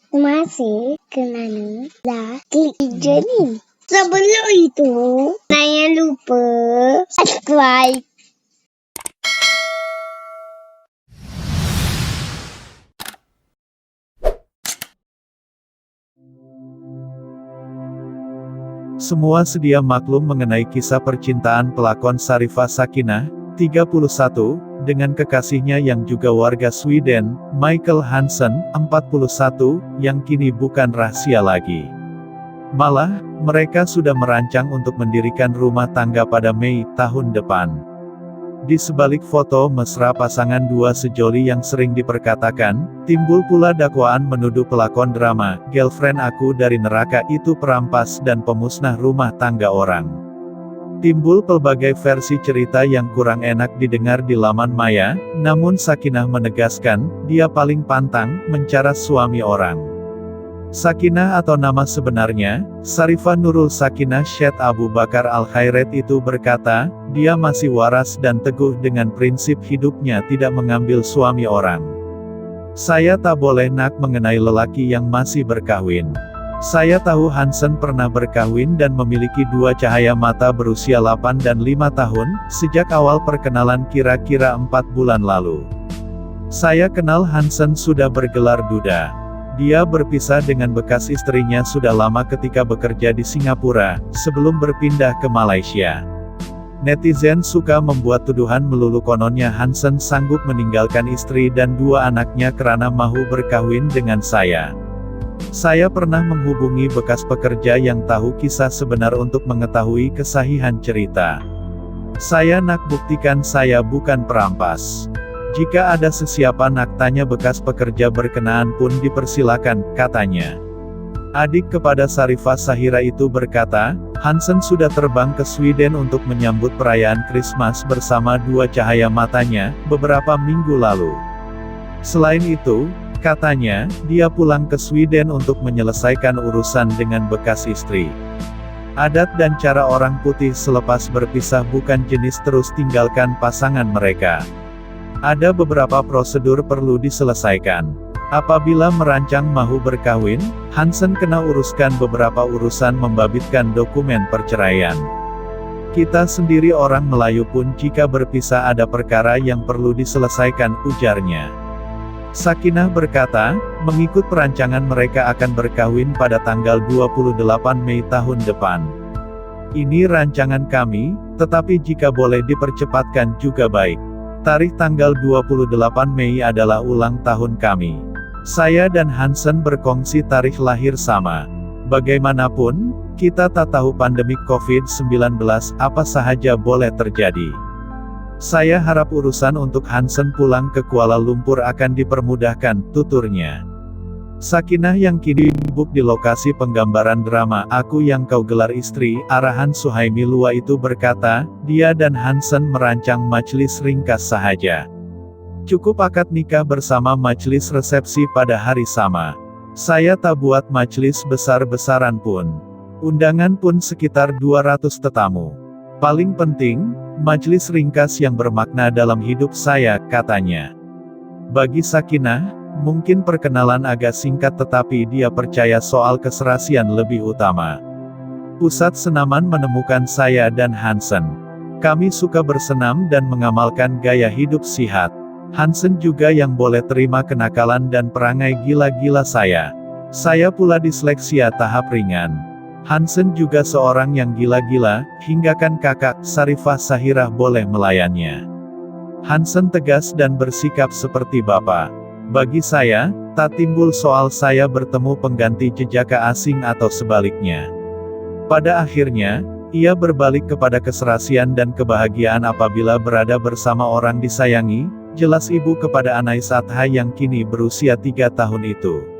Masih kenanya lah klik hijau nih. Sebelum itu, jangan lupa subscribe. Semua sedia maklum mengenai kisah percintaan pelakon Sharifah Sakinah, 31, dengan kekasihnya yang juga warga Sweden, Michael Hansen, 41, yang kini bukan rahasia lagi. Malah, mereka sudah merancang untuk mendirikan rumah tangga pada Mei tahun depan. Di sebalik foto mesra pasangan dua sejoli yang sering diperkatakan, timbul pula dakwaan menuduh pelakon drama, Girlfriend Aku dari Neraka itu perampas dan pemusnah rumah tangga orang. Timbul pelbagai versi cerita yang kurang enak didengar di laman maya, namun Sakinah menegaskan, dia paling pantang mencaras suami orang. Sakinah atau nama sebenarnya, Sharifah Nurul Sakinah Syed Abu Bakar Al-Khairet itu berkata, dia masih waras dan teguh dengan prinsip hidupnya tidak mengambil suami orang. Saya tak boleh nak mengenai lelaki yang masih berkahwin. Saya tahu Hansen pernah berkahwin dan memiliki dua cahaya mata berusia 8 dan 5 tahun, sejak awal perkenalan kira-kira 4 bulan lalu. Saya kenal Hansen sudah bergelar duda. Dia berpisah dengan bekas istrinya sudah lama ketika bekerja di Singapura, sebelum berpindah ke Malaysia. Netizen suka membuat tuduhan melulu kononnya Hansen sanggup meninggalkan istri dan dua anaknya karena mau berkahwin dengan saya. Saya pernah menghubungi bekas pekerja yang tahu kisah sebenar untuk mengetahui kesahihan cerita. Saya nak buktikan saya bukan perampas. Jika ada sesiapa nak tanya bekas pekerja berkenaan pun dipersilakan, katanya. Adik kepada Sharifah Sahira itu berkata, Hansen sudah terbang ke Sweden untuk menyambut perayaan Krismas bersama dua cahaya matanya, beberapa minggu lalu. Selain itu, katanya, dia pulang ke Sweden untuk menyelesaikan urusan dengan bekas istri. Adat dan cara orang putih selepas berpisah bukan jenis terus tinggalkan pasangan mereka. Ada beberapa prosedur perlu diselesaikan. Apabila merancang mahu berkahwin, Hansen kena uruskan beberapa urusan membabitkan dokumen perceraian. Kita sendiri orang Melayu pun jika berpisah ada perkara yang perlu diselesaikan, ujarnya. Sakinah berkata, mengikut perancangan mereka akan berkahwin pada tanggal 28 Mei tahun depan. Ini rancangan kami, tetapi jika boleh dipercepatkan juga baik. Tarikh tanggal 28 Mei adalah ulang tahun kami. Saya dan Hansen berkongsi tarikh lahir sama. Bagaimanapun, kita tak tahu pandemi COVID-19 apa sahaja boleh terjadi. Saya harap urusan untuk Hansen pulang ke Kuala Lumpur akan dipermudahkan, tuturnya. Sakinah yang kini sibuk di lokasi penggambaran drama Aku Yang Kau Gelar Istri, arahan Suhaimi Lua itu berkata, dia dan Hansen merancang majlis ringkas sahaja. Cukup akad nikah bersama majlis resepsi pada hari sama. Saya tak buat majlis besar-besaran pun. Undangan pun sekitar 200 tetamu. Paling penting, majlis ringkas yang bermakna dalam hidup saya, katanya. Bagi Sakinah, mungkin perkenalan agak singkat tetapi dia percaya soal keserasian lebih utama. Pusat senaman menemukan saya dan Hansen. Kami suka bersenam dan mengamalkan gaya hidup sihat. Hansen juga yang boleh terima kenakalan dan perangai gila-gila saya. Saya pula disleksia tahap ringan. Hansen juga seorang yang gila-gila, hingga kan kakak, Sharifah Sahira boleh melayannya. Hansen tegas dan bersikap seperti bapak. Bagi saya, tak timbul soal saya bertemu pengganti jejaka asing atau sebaliknya. Pada akhirnya, ia berbalik kepada keserasian dan kebahagiaan apabila berada bersama orang disayangi, jelas ibu kepada Anais Atha yang kini berusia 3 tahun itu.